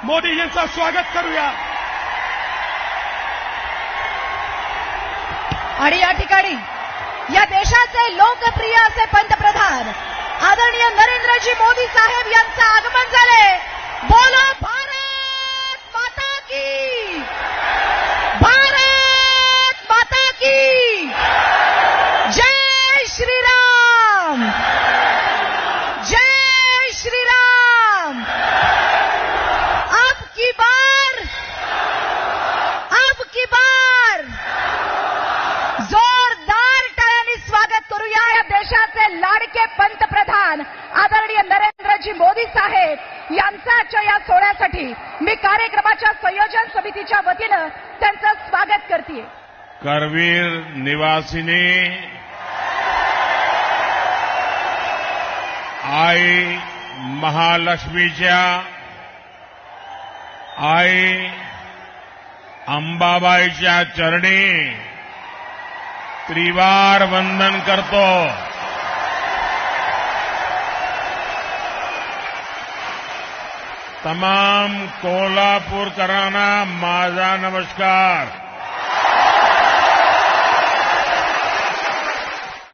मोदी यांचं स्वागत करूया। आणि या ठिकाणी या देशाचे लोकप्रिय असे पंतप्रधान आदरणीय नरेंद्रजी मोदी साहेब यांचं आगमन झाले। बोलो भारत माता की, भारत माता की जय श्रीराम, जय श्रीराम। अब की बार जोरदार टाळ्यांनी स्वागत करूया या देशाचे लाडके पंतप्रधान आदरणीय नरेंद्रजी मोदी साहेब यांचा आजच्या या सोहळ्यासाठी मी कार्यक्रमाच्या संयोजन समितीच्या वतीनं त्यांचं स्वागत करते। करवीर निवासिनी आई महालक्ष्मीच्या आई अंबाबाईच्या चरणी त्रिवार वंदन करतो। तमाम कोल्हापूरकरांना माझा नमस्कार।